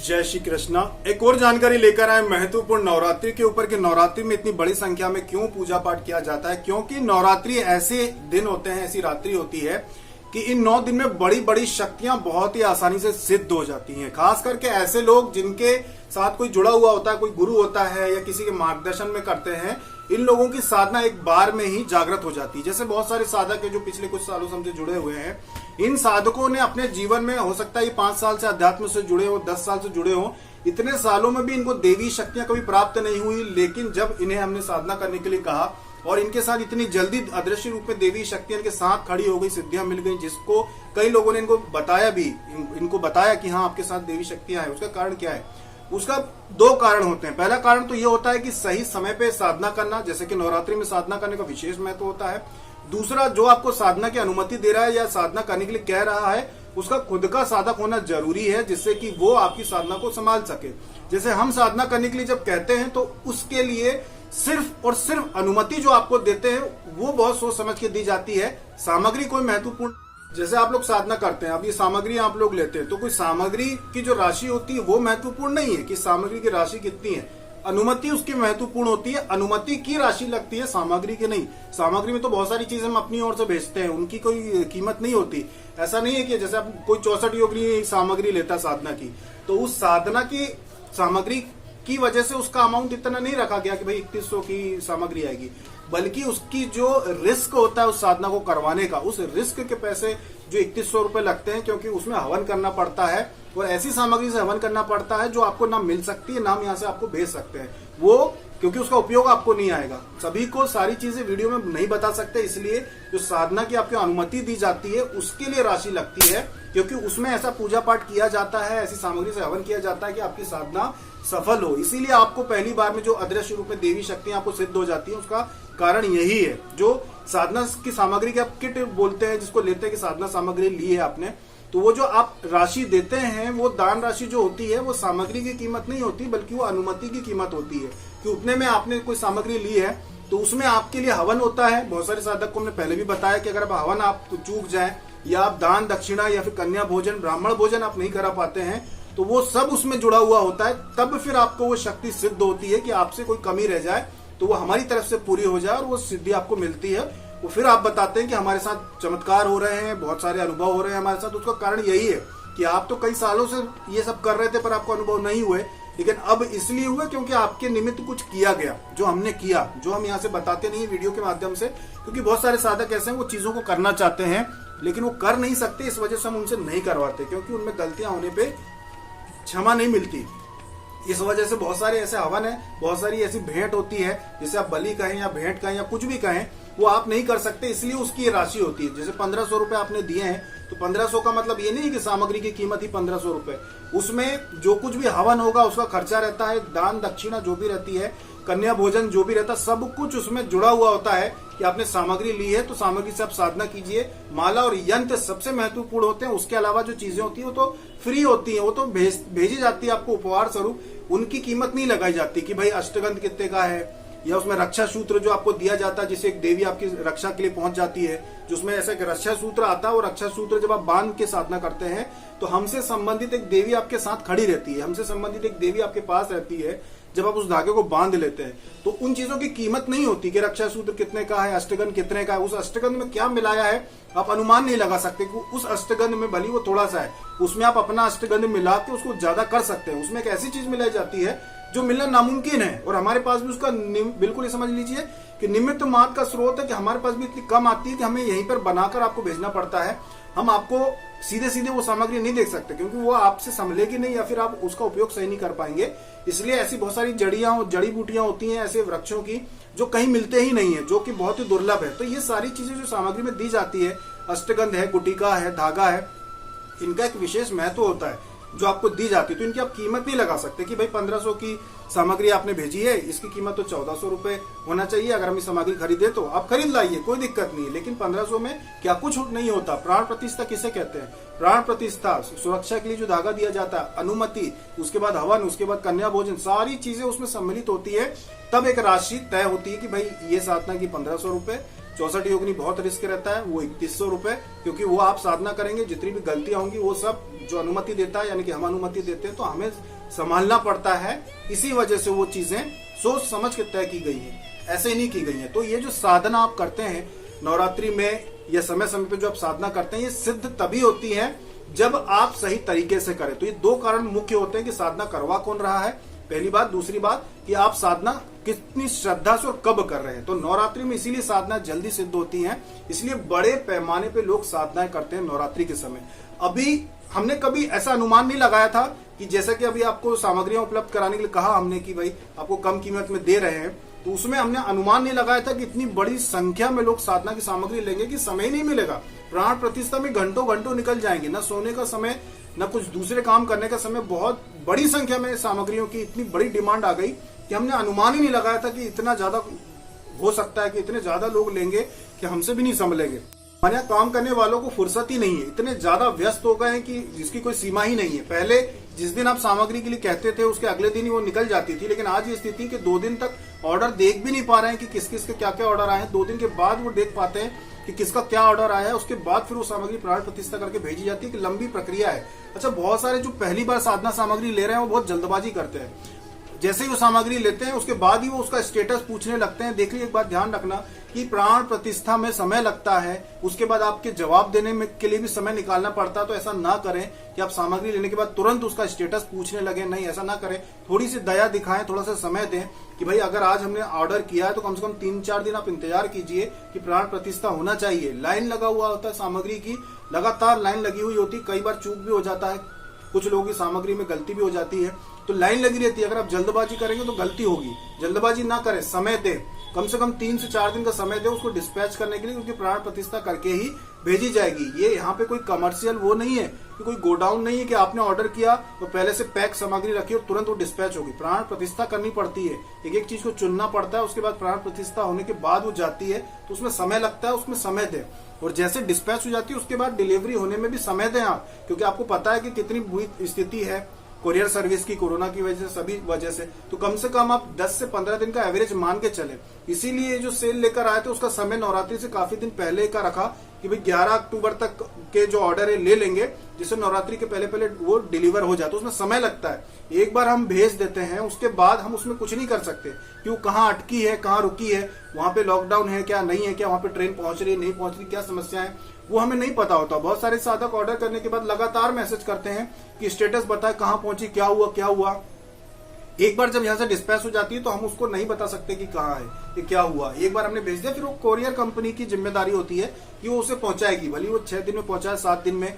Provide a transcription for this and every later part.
जय श्री कृष्णा। एक और जानकारी लेकर आए महत्वपूर्ण नवरात्रि के ऊपर कि नवरात्रि में इतनी बड़ी संख्या में क्यों पूजा पाठ किया जाता है। क्योंकि नवरात्रि ऐसे दिन होते हैं, ऐसी रात्रि होती है कि इन 9 दिन में बड़ी बड़ी शक्तियां बहुत ही आसानी से सिद्ध हो जाती हैं। खास करके ऐसे लोग जिनके साथ कोई जुड़ा हुआ होता है, कोई गुरु होता है या किसी के मार्गदर्शन में करते हैं, इन लोगों की साधना एक बार में ही जागृत हो जाती है। जैसे बहुत सारे साधक है जो पिछले कुछ सालों से हमसे जुड़े हुए हैं। इन साधकों ने अपने जीवन में, हो सकता है 5 साल से अध्यात्म से जुड़े हो, 10 साल से जुड़े हो, इतने सालों में भी इनको देवी शक्तियां कभी प्राप्त नहीं हुई। लेकिन जब इन्हें हमने साधना करने के लिए कहा और इनके साथ इतनी जल्दी अदृश्य रूप में देवी शक्तियां इनके साथ खड़ी हो गई, सिद्धियां मिल गई, जिसको कई लोगों ने इनको बताया भी, इनको बताया कि हाँ आपके साथ देवी शक्तियां हैं। उसका कारण क्या है? उसका 2 कारण होते हैं। पहला कारण तो ये होता है कि सही समय पे साधना करना, जैसे कि नवरात्रि में साधना करने का विशेष महत्व होता है। दूसरा, जो आपको साधना की अनुमति दे रहा है या साधना करने के लिए कह रहा है, उसका खुद का साधक होना जरूरी है, जिससे कि वो आपकी साधना को संभाल सके। जैसे हम साधना करने के लिए जब कहते हैं तो उसके लिए सिर्फ और सिर्फ अनुमति जो आपको देते हैं वो बहुत सोच समझ के दी जाती है। सामग्री कोई महत्वपूर्ण, जैसे आप लोग साधना करते हैं, अब ये सामग्री आप लोग लेते हैं तो कोई सामग्री की जो राशि होती है वो महत्वपूर्ण नहीं है कि सामग्री की राशि कितनी है। अनुमति उसकी महत्वपूर्ण होती है। अनुमति की राशि लगती है, सामग्री की नहीं। सामग्री में तो बहुत सारी चीजें हम अपनी ओर से भेजते हैं, उनकी कोई कीमत नहीं होती। ऐसा नहीं है कि जैसे आप कोई 64 योगी सामग्री लेता साधना की, तो उस साधना की सामग्री की वजह से उसका अमाउंट इतना नहीं रखा गया कि भाई 3100 की सामग्री आएगी, बल्कि उसकी जो रिस्क होता है उस साधना को करवाने का, उस रिस्क के पैसे जो 3100 रुपए लगते हैं, क्योंकि उसमें हवन करना पड़ता है और ऐसी सामग्री से हवन करना पड़ता है जो आपको ना मिल सकती है, ना हम यहाँ से आपको भेज सकते हैं वो, क्योंकि उसका उपयोग आपको नहीं आएगा। सभी को सारी चीजें वीडियो में नहीं बता सकते, इसलिए जो साधना की आपको अनुमति दी जाती है उसके लिए राशि लगती है, क्योंकि उसमें ऐसा पूजा पाठ किया जाता है, ऐसी सामग्री से हवन किया जाता है कि आपकी साधना सफल हो। इसीलिए आपको पहली बार में जो अदृश्य रूप में देवी शक्तियां आपको सिद्ध हो जाती है, उसका कारण यही है। जो साधना की सामग्री की आप किट बोलते हैं, जिसको लेते हैं कि साधना सामग्री ली है आपने, तो वो जो आप राशि देते हैं, वो दान राशि जो होती है वो सामग्री की कीमत नहीं होती, बल्कि वो अनुमति की कीमत होती है कि उतने में आपने कोई सामग्री ली है तो उसमें आपके लिए हवन होता है। बहुत सारे साधक को हमने पहले भी बताया कि अगर आप हवन आप चूक जाए या आप दान दक्षिणा या फिर कन्या भोजन, ब्राह्मण भोजन आप नहीं करा पाते हैं, तो वो सब उसमें जुड़ा हुआ होता है। तब फिर आपको वो शक्ति सिद्ध होती है कि आपसे कोई कमी रह जाए तो वो हमारी तरफ से पूरी हो जाए और वो सिद्धि आपको मिलती है। वो फिर आप बताते हैं कि हमारे साथ चमत्कार हो रहे हैं, बहुत सारे अनुभव हो रहे हैं हमारे साथ। उसका कारण यही है कि आप तो कई सालों से ये सब कर रहे थे पर आपको अनुभव नहीं हुए, लेकिन अब इसलिए हुए क्योंकि आपके निमित्त कुछ किया गया, जो हमने किया, जो हम यहाँ से बताते नहीं वीडियो के माध्यम से, क्योंकि बहुत सारे साधक ऐसे हैं वो चीजों को करना चाहते हैं लेकिन वो कर नहीं सकते। इस वजह से हम उनसे नहीं करवाते, क्योंकि उनमें गलतियां होने पे क्षमा नहीं मिलती। इस वजह से बहुत सारे ऐसे हवन है, बहुत सारी ऐसी भेंट होती है, जिसे आप बलि कहें या भेंट कहें या कुछ भी कहें, वो आप नहीं कर सकते, इसलिए उसकी राशि होती है। जैसे 1500 रुपए आपने दिए हैं तो 1500 का मतलब ये नहीं कि सामग्री की कीमत ही 1500 रुपए, उसमें जो कुछ भी हवन होगा उसका खर्चा रहता है, दान दक्षिणा जो भी रहती है, कन्या भोजन जो भी रहता है, सब कुछ उसमें जुड़ा हुआ होता है कि आपने सामग्री ली है तो सामग्री से आप साधना कीजिए। माला और यंत्र सबसे महत्वपूर्ण होते हैं, उसके अलावा जो चीजें होती है वो तो फ्री होती है, वो तो भेजी जाती है आपको उपहार स्वरूप, उनकी कीमत नहीं लगाई जाती कि भाई अष्टगंध कितने का है, या उसमें रक्षा सूत्र जो आपको दिया जाता है जिससे एक देवी आपकी रक्षा के लिए पहुंच जाती है, जिसमें ऐसा एक रक्षा सूत्र आता है। और रक्षा सूत्र जब आप बांध के साधना करते हैं तो हमसे संबंधित एक देवी आपके साथ खड़ी रहती है, हमसे संबंधित एक देवी आपके पास रहती है जब आप उस धागे को बांध लेते हैं। तो उन चीजों की कीमत नहीं होती कि रक्षा सूत्र कितने का है, अष्टगंध कितने का है, उस अष्टगंध में क्या मिलाया है आप अनुमान नहीं लगा सकते। उस अष्टगंध में भली वो थोड़ा सा है, उसमें आप अपना अष्टगंध मिला के उसको ज्यादा कर सकते हैं। उसमें एक ऐसी चीज मिलाई जाती है जो मिलना नामुमकिन है, और हमारे पास भी उसका बिल्कुल ये समझ लीजिए कि निमित्त मात्र का स्रोत है कि हमारे पास भी इतनी कम आती है कि हमें यहीं पर बनाकर आपको भेजना पड़ता है। हम आपको सीधे सीधे वो सामग्री नहीं देख सकते, क्योंकि वो आपसे संभलेगी नहीं या फिर आप उसका उपयोग सही नहीं कर पाएंगे। इसलिए ऐसी बहुत सारी जड़ी बूटियां होती हैं ऐसे वृक्षों की जो कहीं मिलते ही नहीं है, जो कि बहुत ही दुर्लभ है। तो ये सारी चीजें जो सामग्री में दी जाती है, अष्टगंध है, गुटिका है, धागा है, इनका एक विशेष महत्व होता है। जो आपको दी जाती है, तो इनकी आप कीमत नहीं लगा सकते कि भाई 1500 की सामग्री आपने भेजी है, इसकी कीमत तो 1400 रुपए होना चाहिए, अगर हम ये सामग्री खरीदे तो आप खरीद लाइए, कोई दिक्कत नहीं है। लेकिन 1500 में क्या कुछ नहीं होता। प्राण प्रतिष्ठा किसे कहते हैं? प्राण प्रतिष्ठा सुरक्षा के लिए जो धागा दिया जाता है, अनुमति, उसके बाद हवन, उसके बाद कन्या भोजन, सारी चीजें उसमें सम्मिलित होती है, तब एक राशि तय होती है कि भाई ये साधना की 1500 रुपए, 64 योगिनी बहुत रिस्क रहता है वो 3100 रुपए, क्योंकि वो आप साधना करेंगे, जितनी भी गलतियां होंगी वो सब जो अनुमति देता है, यानी कि हम अनुमति देते हैं तो हमें संभालना पड़ता है। इसी वजह से वो चीजें सोच समझ के तय की गई है, ऐसे ही नहीं की गई है। तो ये जो साधना आप करते हैं नवरात्रि में या समय समय पे जो आप साधना करते हैं, ये सिद्ध तभी होती है जब आप सही तरीके से करें। तो ये दो कारण मुख्य होते हैं कि साधना करवा कौन रहा है, पहली बात। दूसरी बात कि आप साधना कितनी श्रद्धा से और कब कर रहे हैं। तो नवरात्रि में इसीलिए साधना जल्दी सिद्ध होती है, इसलिए बड़े पैमाने पे लोग साधनाएं करते हैं नवरात्रि के समय। अभी हमने कभी ऐसा अनुमान नहीं लगाया था कि जैसा कि अभी आपको सामग्रियां उपलब्ध कराने के लिए कहा हमने कि भाई आपको कम कीमत में दे रहे हैं, तो उसमें हमने अनुमान नहीं लगाया था कि इतनी बड़ी संख्या में लोग साधना की सामग्री लेंगे कि समय नहीं मिलेगा। प्राण प्रतिष्ठा में घंटों घंटों निकल जाएंगे, न सोने का समय न कुछ दूसरे काम करने का समय। बहुत बड़ी संख्या में सामग्रियों की इतनी बड़ी डिमांड आ गई कि हमने अनुमान ही नहीं लगाया था कि इतना ज्यादा हो सकता है, कि इतने ज्यादा लोग लेंगे कि हमसे भी नहीं संभलेंगे। हमारे यहाँ काम करने वालों को फुर्सत ही नहीं है, इतने ज्यादा व्यस्त हो गए हैं कि जिसकी कोई सीमा ही नहीं है। पहले जिस दिन आप सामग्री के लिए कहते थे उसके अगले दिन ही वो निकल जाती थी, लेकिन आज ये स्थिति कि 2 दिन तक ऑर्डर देख भी नहीं पा रहे हैं कि किस किस के क्या क्या ऑर्डर आए हैं। 2 दिन के बाद वो देख पाते हैं कि किसका क्या ऑर्डर आया है, उसके बाद फिर वो सामग्री प्राण प्रतिष्ठा करके भेजी जाती है। कि लंबी प्रक्रिया है। अच्छा, बहुत सारे जो पहली बार साधना सामग्री ले रहे हैं वो बहुत जल्दबाजी करते हैं, जैसे ही वो सामग्री लेते हैं उसके बाद ही वो उसका स्टेटस पूछने लगते हैं। देखिए, एक बात ध्यान रखना कि प्राण प्रतिष्ठा में समय लगता है, उसके बाद आपके जवाब देने में के लिए भी समय निकालना पड़ता है। तो ऐसा ना करें कि आप सामग्री लेने के बाद तुरंत उसका स्टेटस पूछने लगे, नहीं ऐसा ना करें। थोड़ी सी दया दिखाएं, थोड़ा सा समय दें कि भाई अगर आज हमने ऑर्डर किया है तो कम से कम 3-4 दिन आप इंतजार कीजिए कि प्राण प्रतिष्ठा होना चाहिए। लाइन लगा हुआ होता है सामग्री की, लगातार लाइन लगी हुई होती है, कई बार चूक भी हो जाता है, कुछ लोगों की सामग्री में गलती भी हो जाती है, तो लाइन लगी रहती है। अगर आप जल्दबाजी करेंगे तो गलती होगी। जल्दबाजी ना करें, समय दें, कम से कम 3 से 4 दिन का समय दें उसको डिस्पैच करने के लिए, क्योंकि प्राण प्रतिष्ठा करके ही भेजी जाएगी। ये यहाँ पे कोई कमर्शियल वो नहीं है कि कोई गोडाउन नहीं है कि आपने ऑर्डर किया तो पहले से पैक सामग्री रखी और तुरंत वो डिस्पैच होगी। प्राण प्रतिष्ठा करनी पड़ती है, एक एक चीज को चुनना पड़ता है, उसके बाद प्राण प्रतिष्ठा होने के बाद वो जाती है, तो उसमें समय लगता है, उसमें समय दें। और जैसे डिस्पैच हो जाती है उसके बाद डिलीवरी होने में भी समय दें आप, क्योंकि आपको पता है कि कितनी बुरी स्थिति है कोरियर सर्विस की, कोरोना की वजह से, सभी वजह से। तो कम से कम आप 10 से 15 दिन का एवरेज मान के चले। इसीलिए जो सेल लेकर आए थे उसका समय नवरात्रि से काफी दिन पहले का रखा कि भाई 11 अक्टूबर तक के जो ऑर्डर है ले लेंगे, जिससे नवरात्रि के पहले पहले वो डिलीवर हो जाए। तो उसमें समय लगता है, एक बार हम भेज देते हैं उसके बाद हम उसमें कुछ नहीं कर सकते कि वो कहाँ अटकी है, कहाँ रुकी है, वहां पे लॉकडाउन है क्या, नहीं है क्या, वहां पे ट्रेन पहुंच रही है नहीं पहुंच रही, क्या समस्या है, वो हमें नहीं पता होता। बहुत सारे साधक ऑर्डर करने के बाद लगातार मैसेज करते हैं कि स्टेटस बताए, कहाँ पहुंची, क्या हुआ क्या हुआ। एक बार जब यहाँ से डिस्पैच हो जाती है तो हम उसको नहीं बता सकते कि कहाँ है, कि क्या हुआ। एक बार हमने भेज दिया, फिर वो कोरियर कंपनी की जिम्मेदारी होती है कि वो उसे पहुंचाएगी, भले वो 6 दिन में पहुंचाए, 7 दिन में,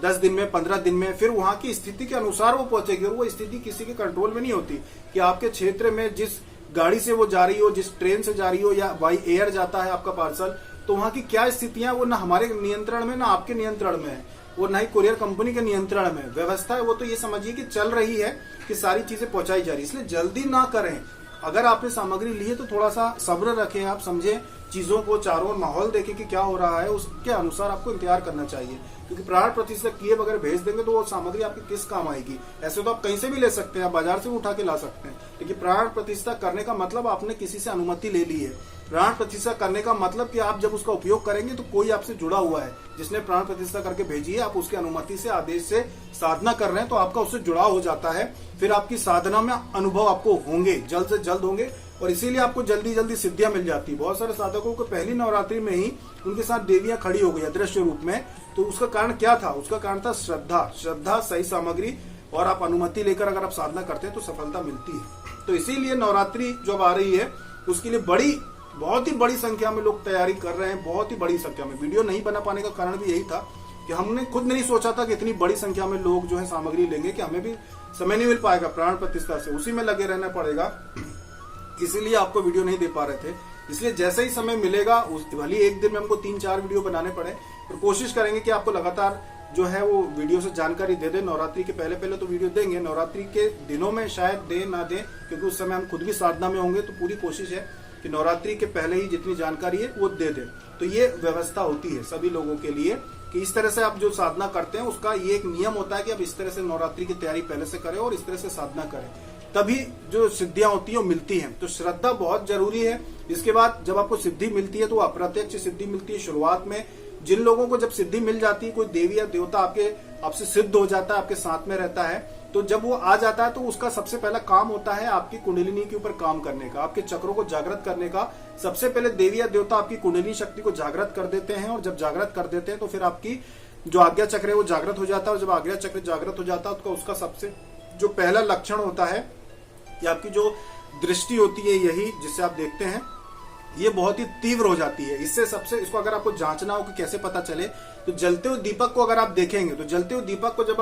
10 दिन में, 15 दिन में, फिर वहां की स्थिति के अनुसार वो पहुंचेगी। और वो स्थिति किसी के कंट्रोल में नहीं होती कि आपके क्षेत्र में जिस गाड़ी से वो जा रही हो, जिस ट्रेन से जा रही हो या बाई एयर जाता है आपका पार्सल, तो वहां की क्या स्थितियां वो ना हमारे नियंत्रण में ना आपके नियंत्रण में है, वो ना ही कोरियर कंपनी के नियंत्रण में व्यवस्था है। वो तो ये समझिए कि चल रही है कि सारी चीजें पहुंचाई जा रही है, इसलिए जल्दी ना करें। अगर आपने सामग्री ली है तो थोड़ा सा सब्र रखें, आप समझें चीजों को, चारों ओर माहौल देखें कि क्या हो रहा है, उसके अनुसार आपको इंतजार करना चाहिए। क्योंकि प्राण प्रतिष्ठा किए बगैर भेज देंगे तो वो सामग्री आपकी किस काम आएगी। ऐसे तो आप कहीं से भी ले सकते हैं, आप बाजार से भी उठा के ला सकते हैं, लेकिन प्राण प्रतिष्ठा करने का मतलब आपने किसी से अनुमति ले ली है। प्राण प्रतिष्ठा करने का मतलब कि आप जब उसका उपयोग करेंगे तो कोई आपसे जुड़ा हुआ है, जिसने प्राण प्रतिष्ठा करके भेजी है, आप उसकी अनुमति से, आदेश से साधना कर रहे हैं, तो आपका उससे जुड़ाव हो जाता है। फिर आपकी साधना में अनुभव आपको होंगे, जल्द से जल्द होंगे, और इसीलिए आपको जल्दी जल्दी सिद्धियां मिल जाती है। बहुत सारे साधकों को पहली नवरात्रि में ही उनके साथ देवियां खड़ी हो गई अदृश्य रूप में। तो उसका कारण क्या था? उसका कारण था श्रद्धा, सही सामग्री, और आप अनुमति लेकर अगर आप साधना करते हैं तो सफलता मिलती है। तो इसीलिए नवरात्रि जब आ रही है उसके लिए बहुत ही बड़ी संख्या में लोग तैयारी कर रहे हैं, बहुत ही बड़ी संख्या में। वीडियो नहीं बना पाने का कारण भी यही था कि हमने खुद नहीं सोचा था कि इतनी बड़ी संख्या में लोग जो है सामग्री लेंगे, कि हमें भी समय नहीं मिल पाएगा प्राण प्रतिष्ठा से, उसी में लगे रहना पड़ेगा, इसीलिए आपको वीडियो नहीं दे पा रहे थे। इसलिए जैसे ही समय मिलेगा, भले एक दिन में हमको 3-4 वीडियो बनाने पड़े, और कोशिश करेंगे कि आपको लगातार जो है वो वीडियो से जानकारी दे दे। नवरात्रि के पहले पहले तो वीडियो देंगे, नवरात्रि के दिनों में शायद दे ना दे, क्योंकि उस समय हम खुद भी साधना में होंगे, तो पूरी कोशिश है कि नवरात्रि के पहले ही जितनी जानकारी है वो दे दे। तो ये व्यवस्था होती है सभी लोगों के लिए कि इस तरह से आप जो साधना करते हैं उसका ये एक नियम होता है कि आप इस तरह से नवरात्रि की तैयारी पहले से करें और इस तरह से साधना करें, तभी जो सिद्धियां होती है वो मिलती हैं। तो श्रद्धा बहुत जरूरी है। इसके बाद जब आपको सिद्धि मिलती है तो अप्रत्यक्ष सिद्धि मिलती है। शुरुआत में जिन लोगों को जब सिद्धि मिल जाती है, कोई देवी या देवता आपसे सिद्ध हो जाता है, आपके साथ में रहता है, तो जब वो आ जाता है तो उसका सबसे पहला काम होता है आपकी कुंडलिनी के ऊपर काम करने का, आपके चक्रों को जागृत करने का। सबसे पहले देवी या देवता आपकी कुंडलिनी शक्ति को जागृत कर देते हैं, और जब जागृत कर देते हैं तो फिर आपकी जो आज्ञा चक्र है वो जागृत हो जाता है। और जब आज्ञा चक्र जागृत हो जाता है तो उसका सबसे जो पहला लक्षण होता है कि आपकी जो दृष्टि होती है, यही जिससे आप देखते हैं, ये बहुत ही तीव्र हो जाती है। इससे सबसे इसको अगर आपको जांचना हो कि कैसे पता चले, तो जलते हुए दीपक को अगर आप देखेंगे, तो जलते हुए दीपक को जब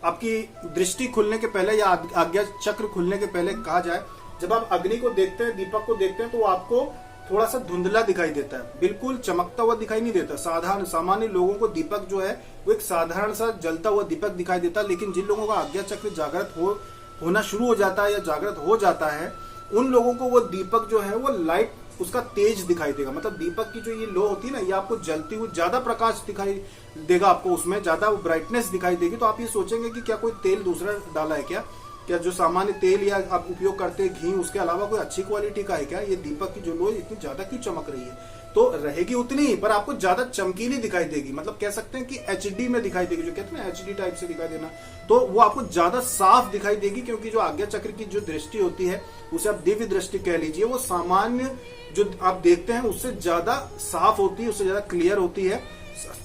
आपकी दृष्टि खुलने के पहले या आज्ञा चक्र खुलने के पहले कहा जाए, जब आप अग्नि को देखते हैं, दीपक को देखते हैं, तो आपको थोड़ा सा धुंधला दिखाई देता है, बिल्कुल चमकता हुआ दिखाई नहीं देता। साधारण सामान्य लोगों को दीपक जो है वो एक साधारण सा जलता हुआ दीपक दिखाई देता है, लेकिन जिन लोगों का आज्ञा चक्र जागृत होना शुरू हो जाता है या जागृत हो जाता है, उन लोगों को वो दीपक जो है वो लाइट उसका तेज दिखाई देगा। मतलब दीपक की जो ये लो होती है ना, ये आपको जलती हुई ज्यादा प्रकाश दिखाई देगा, आपको उसमें ज्यादा ब्राइटनेस दिखाई देगी। तो आप ये सोचेंगे कि क्या कोई तेल दूसरा डाला है क्या जो सामान्य तेल या आप उपयोग करते हैं घी, उसके अलावा कोई अच्छी क्वालिटी का है क्या? ये दीपक की जो लो इतनी ज्यादा क्यों चमक रही है? तो रहेगी उतनी ही, पर आपको ज्यादा चमकीली दिखाई देगी। मतलब कह सकते हैं कि एचडी में दिखाई देगी, जो कहते हैं ना एचडी टाइप से दिखाई देना, तो वो आपको ज्यादा साफ दिखाई देगी, क्योंकि जो आज्ञा चक्र की जो दृष्टि होती है उसे आप दिव्य दृष्टि कह लीजिए, वो सामान्य जो आप देखते हैं उससे ज्यादा साफ होती है, उससे ज्यादा क्लियर होती है।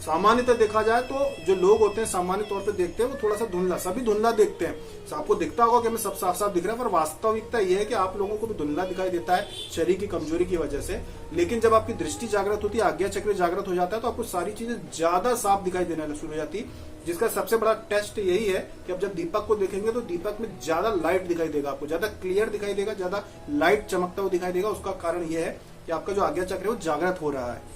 सामान्यतः देखा जाए तो जो लोग होते हैं सामान्य तौर पे देखते हैं वो थोड़ा सा धुंधला, सभी धुंधला देखते हैं। आपको दिखता होगा कि हमें सब साफ साफ दिख रहा है, पर वास्तविकता यह है कि आप लोगों को भी धुंधला दिखाई देता है शरीर की कमजोरी की वजह से। लेकिन जब आपकी दृष्टि जागृत होती है, आज्ञा चक्र जागृत हो जाता है, तो आपको सारी चीजें ज्यादा साफ दिखाई देने शुरू हो जाती है। जिसका सबसे बड़ा टेस्ट यही है कि अब जब दीपक को देखेंगे तो दीपक में ज्यादा लाइट दिखाई देगा, आपको ज्यादा क्लियर दिखाई देगा, ज्यादा लाइट चमकता हुआ दिखाई देगा। उसका कारण यह है कि आपका जो आज्ञा चक्र है वो जागृत हो रहा है।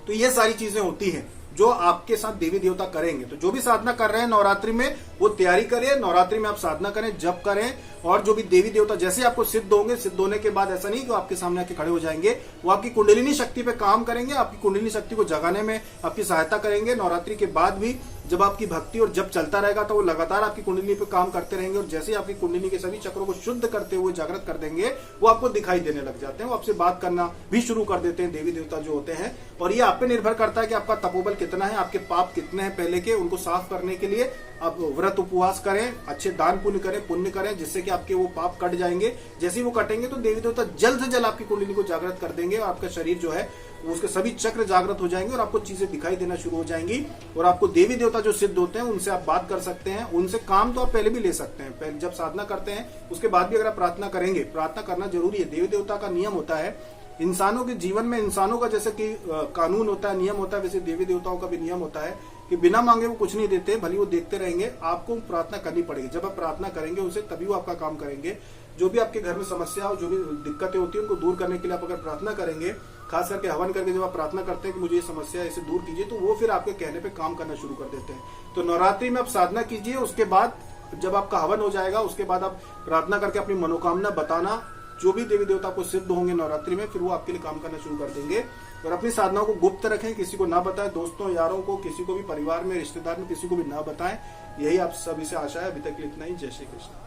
तो ये सारी चीजें होती हैं जो आपके साथ देवी देवता करेंगे। तो जो भी साधना कर रहे हैं नवरात्रि में, वो तैयारी करिए, नवरात्रि में आप साधना करें, जप करें, और जो भी देवी देवता जैसे आपको सिद्ध होंगे, सिद्ध होने के बाद ऐसा नहीं कि आपके सामने आके खड़े हो जाएंगे, वो आपकी कुंडलिनी शक्ति पे काम करेंगे, आपकी कुंडलिनी शक्ति को जगाने में आपकी सहायता करेंगे। नवरात्रि के बाद भी जब आपकी भक्ति और जप चलता रहेगा तो वो लगातार आपकी कुंडलिनी पे काम करते रहेंगे, और जैसे ही आपकी कुंडलिनी के सभी चक्रों को शुद्ध करते हुए जागृत कर देंगे, वो आपको दिखाई देने लग जाते हैं, वो आपसे बात करना भी शुरू कर देते हैं देवी देवता जो होते हैं। और ये आप पे निर्भर करता है कि आपका तपोबल कितना है, आपके पाप कितने हैं पहले के, उनको साफ करने के लिए आप व्रत उपवास करें, अच्छे दान पुण्य करें, जिससे कि आपके वो पाप कट जाएंगे। जैसे ही वो कटेंगे तो देवी देवता जल्द से जल्द आपकी कुंडलिनी को जागृत कर देंगे, और आपका शरीर जो है उसके सभी चक्र जागृत हो जाएंगे, और आपको चीजें दिखाई देना शुरू हो जाएंगी। और आपको देवी देवता जो सिद्ध होते हैं उनसे आप बात कर सकते हैं, उनसे काम तो आप पहले भी ले सकते हैं, पहले जब साधना करते हैं उसके बाद भी अगर आप प्रार्थना करेंगे, प्रार्थना करना जरूरी है। देवी देवता का नियम होता है, इंसानों के जीवन में इंसानों का जैसे कि कानून होता है, नियम होता है, वैसे देवी देवताओं का भी नियम होता है कि बिना मांगे वो कुछ नहीं देते, भले वो देखते रहेंगे, आपको प्रार्थना करनी पड़ेगी। जब आप प्रार्थना करेंगे उनसे, तभी वो आपका काम करेंगे। जो भी आपके घर में समस्या हो, जो भी दिक्कतें होती है, उनको दूर करने के लिए आप अगर प्रार्थना करेंगे, खास करके हवन करके जब आप प्रार्थना करते हैं कि मुझे ये समस्या है, इसे दूर कीजिए, तो वो फिर आपके कहने पे काम करना शुरू कर देते हैं। तो नवरात्रि में आप साधना कीजिए, उसके बाद जब आपका हवन हो जाएगा उसके बाद आप प्रार्थना करके अपनी मनोकामना बताना, जो भी देवी देवता को सिद्ध होंगे नवरात्रि में, फिर वो आपके लिए काम करना शुरू कर देंगे। और अपनी साधनाओं को गुप्त रखें, किसी को ना बताएं, दोस्तों यारों को, किसी को भी, परिवार में, रिश्तेदार में, किसी को भी ना बताएं। यही आप सभी से आशा है। अभी तक इतना ही। जय श्री कृष्ण।